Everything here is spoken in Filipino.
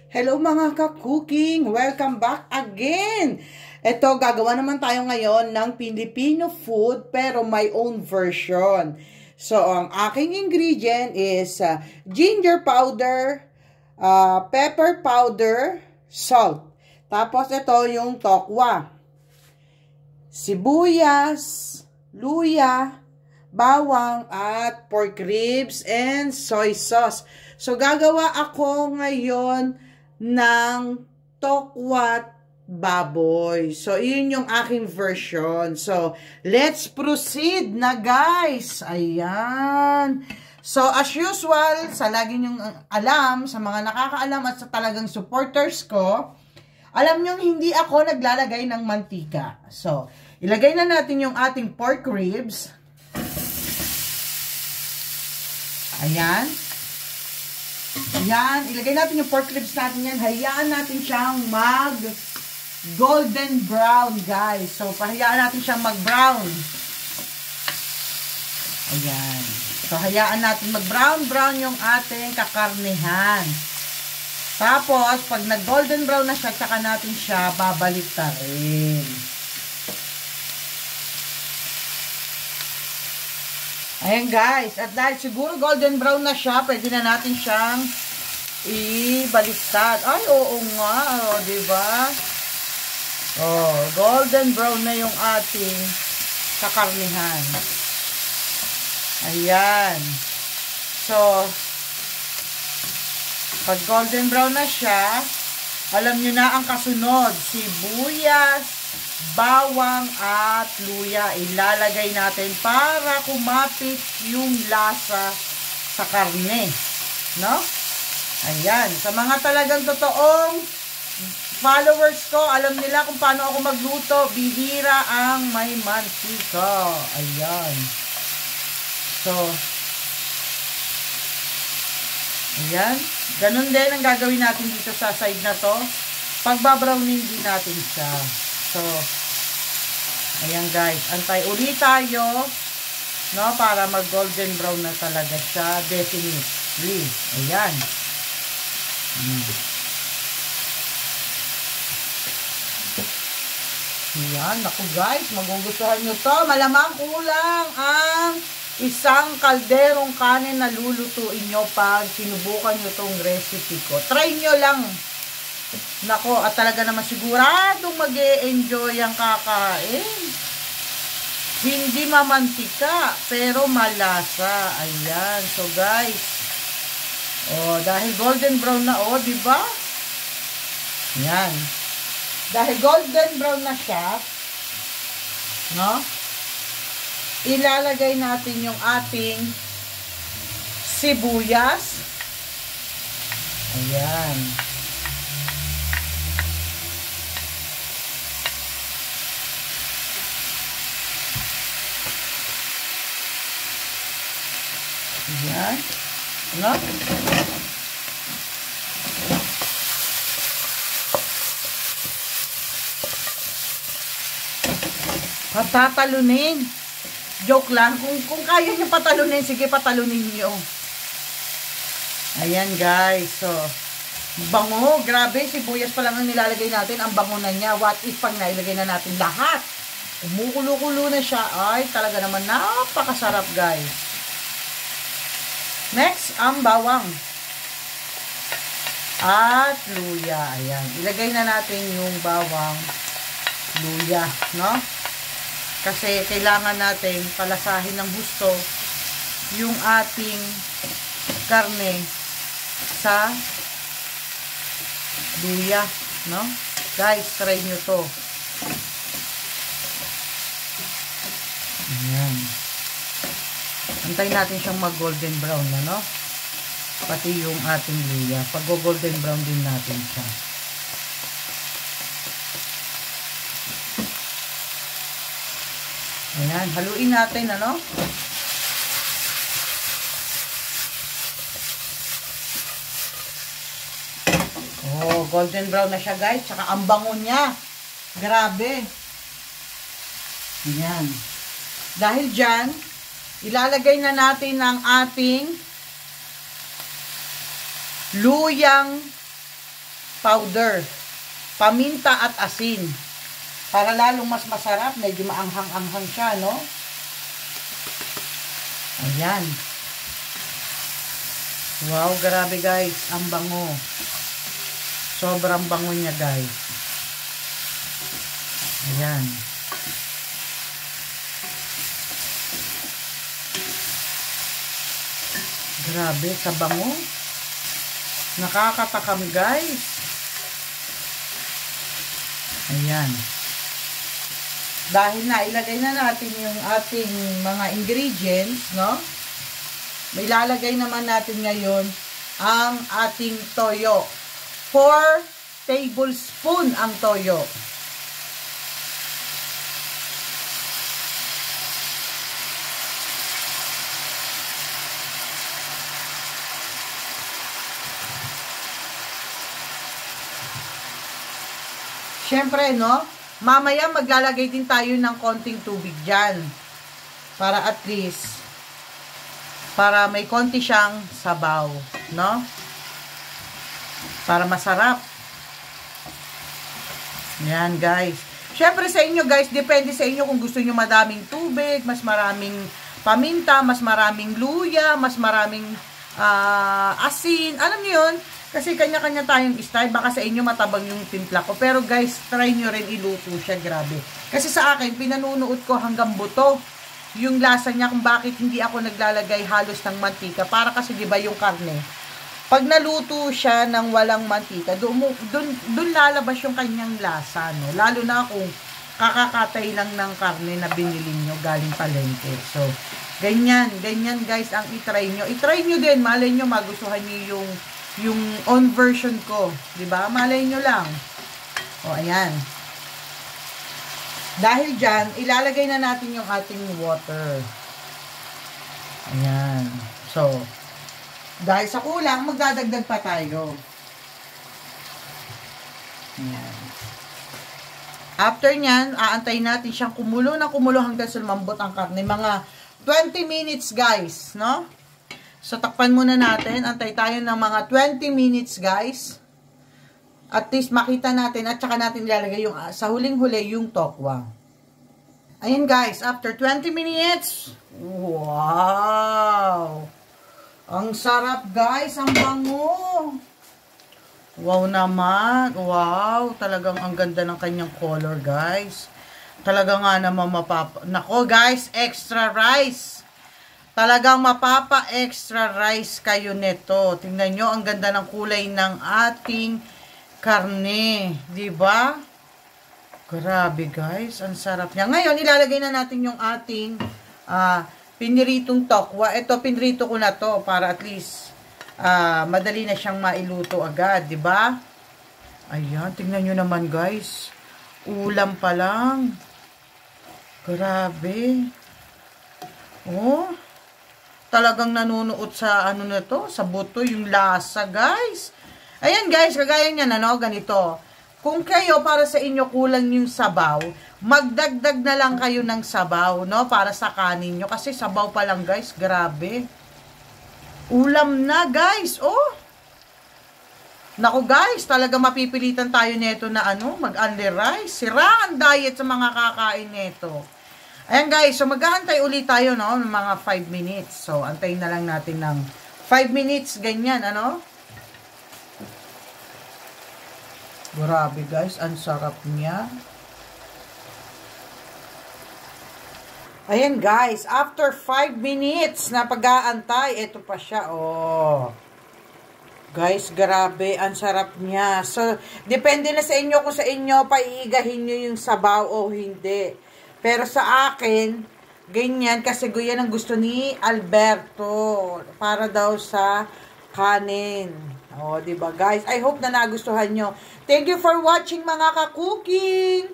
Hello mga ka-cooking! Welcome back again! Ito, gagawa naman tayo ngayon ng Filipino food pero my own version. So, ang aking ingredient is ginger powder, pepper powder, salt. Tapos ito yung tokwa. Sibuyas, luya, bawang at pork ribs and soy sauce. So, gagawa ako ngayon ng tokwat baboy. So, yun yung aking version. So, let's proceed na guys. Ayan. So, as usual, sa lagi nyong alam, sa mga nakakaalam at sa talagang supporters ko, alam nyong hindi ako naglalagay ng mantika. So, ilagay na natin yung ating pork ribs. Ayan. Ayan, ilagay natin yung pork ribs natin yan. Hayaan natin siyang mag golden brown, guys. So, pahayaan natin siyang mag brown. Ayan. So, hayaan natin mag brown yung ating kakarnihan. Tapos, pag nag golden brown na siya, tsaka natin siya babalik ta rin. Ayan guys, at dahil siguro golden brown na siya, pwede na natin siyang ibaliktad. Ay, oo nga, oh, diba? Oh, golden brown na yung ating kakarnihan. Ayan. So, pag golden brown na siya, alam nyo na ang kasunod, sibuyas, bawang at luya ilalagay natin para kumapit yung lasa sa karne, no? Ayan, sa mga talagang totoong followers ko, alam nila kung paano ako magluto. Bihira ang may mantika. Ayan. So, ayan, ganun din ang gagawin natin dito sa side na to. Pagbabrownin din natin siya. So, ayan guys, antay ulit tayo, no, para mag golden brown na talaga siya, definitely. Ayan. Ayan, naku guys, magugustuhan nyo to. Malamang kulang ang isang kalderong kanin na lulutuin nyo pag sinubukan nyo tong recipe ko. Try nyo lang. Nako, at talaga naman siguradong mag-e-enjoy ang kakain. Hindi mamantika, pero malasa. Ayan. So, guys. Oh, dahil golden brown na, oh, diba? Ayan. Dahil golden brown na siya, no? Ilalagay natin yung ating sibuyas. Ayan. Ayan. No? Patatalunin. Joke lang. Kung kaya nyo patalunin, sige patalunin nyo. Ayan guys. So, bango. Grabe. Sibuyas pa lang ang nilalagay natin. Ang bango na niya. What if pag nailagay na natin lahat? Kumukulo-kulo na siya. Ay, talaga naman napakasarap guys. Next, ang bawang. At luya. Ayan. Ilagay na natin yung bawang, luya, no? Kasi kailangan natin palasahin ng gusto yung ating karne sa luya, no? Guys, try nyo to. Ayan. Antayin natin siyang mag-golden brown na, no? Pati yung ating luya. Pag-golden brown din natin siya. Ayan. Haluin natin, ano? Oh, golden brown na siya, guys. Tsaka ang bango niya. Grabe. Ayan. Dahil dyan, ilalagay na natin ang ating luyang powder, paminta at asin. Para lalong mas masarap, medyo maanghang-anghang siya, no? Ayan. Wow, grabe guys, ang bango. Sobrang bango niya guys. Ayan. Grabe, sa bango. Nakakatakam guys. Ayan. Dahil na ilagay na natin yung ating mga ingredients, no? May lalagay naman natin ngayon ang ating toyo. 4 tablespoon ang toyo. Siyempre, no? Mamaya maglalagay din tayo ng konting tubig dyan. Para at least, para may konti siyang sabaw, no? Para masarap. Yan, guys. Siyempre sa inyo, guys, depende sa inyo kung gusto nyo madaming tubig, mas maraming paminta, mas maraming luya, mas maraming asin. Alam niyo yun? Kasi kanya-kanya tayong style. Baka sa inyo matabang yung timpla ko. Pero guys, try nyo rin iluto siya. Grabe. Kasi sa akin, pinanunuot ko hanggang buto yung lasa niya kung bakit hindi ako naglalagay halos ng mantika. Para kasi diba yung karne, pag naluto siya ng walang mantika, dun lalabas yung kanyang lasa. No? Lalo na kung kakakatay lang ng karne na binili nyo galing palengke. So, ganyan guys ang itry nyo. Itry nyo din. Malay nyo, magustuhan nyo yung on version ko, 'di ba? Malay nyo lang. O ayan. Dahil diyan, ilalagay na natin yung ating water. Ayan. So, dahil sa kulang, magdadagdag pa tayo. Ayan. After nyan, aantayin natin siyang kumulo ng kumulo hanggang sa lumambot ang karne. Mga 20 minutes, guys, no? So, takpan muna natin. Antay tayo ng mga 20 minutes, guys. At least makita natin at saka natin ilalagay yung, sa huling-huli yung tokwa. Ayan, guys. After 20 minutes. Wow! Ang sarap, guys. Ang bango. Wow naman. Wow. Talagang ang ganda ng kanyang color, guys. Talaga nga naman Nako, guys. Extra rice. Talagang mapapa-extra rice kayo nito. Tingnan nyo, ang ganda ng kulay ng ating karne. Diba? Grabe guys, ang sarap niya. Ngayon, ilalagay na natin yung ating piniritong tokwa. Ito, pinirito ko na to para at least madali na siyang mailuto agad. Diba? Ayan, tingnan nyo naman guys. Ulam pa lang. Grabe. Oh, talagang nanunuot sa ano na to, sa buto yung lasa, guys. Ayan, guys, kagaya niyan, ano, ganito. Kung kayo, para sa inyo, kulang yung sabaw, magdagdag na lang kayo ng sabaw, no, para sa kanin nyo. Kasi sabaw pa lang, guys, grabe. Ulam na, guys, oh. Naku, guys, talaga mapipilitan tayo nito na, ano, mag-only rice. Sira ang diet sa mga kakain nito. Ayan guys, so mag-aantay ulit tayo, no, ng mga 5 minutes. So, antayin na lang natin ng 5 minutes, ganyan, ano. Grabe guys, ang sarap niya. Ayan guys, after 5 minutes na pag-aantay, ito pa siya, oh. Guys, grabe, ang sarap niya. So, depende na sa inyo kung sa inyo paiigahin nyo yung sabaw o hindi. Pero sa akin, ganyan, kasi yan ang gusto ni Alberto. Para daw sa kanin. O, diba guys? I hope na nagustuhan nyo. Thank you for watching mga ka-cooking!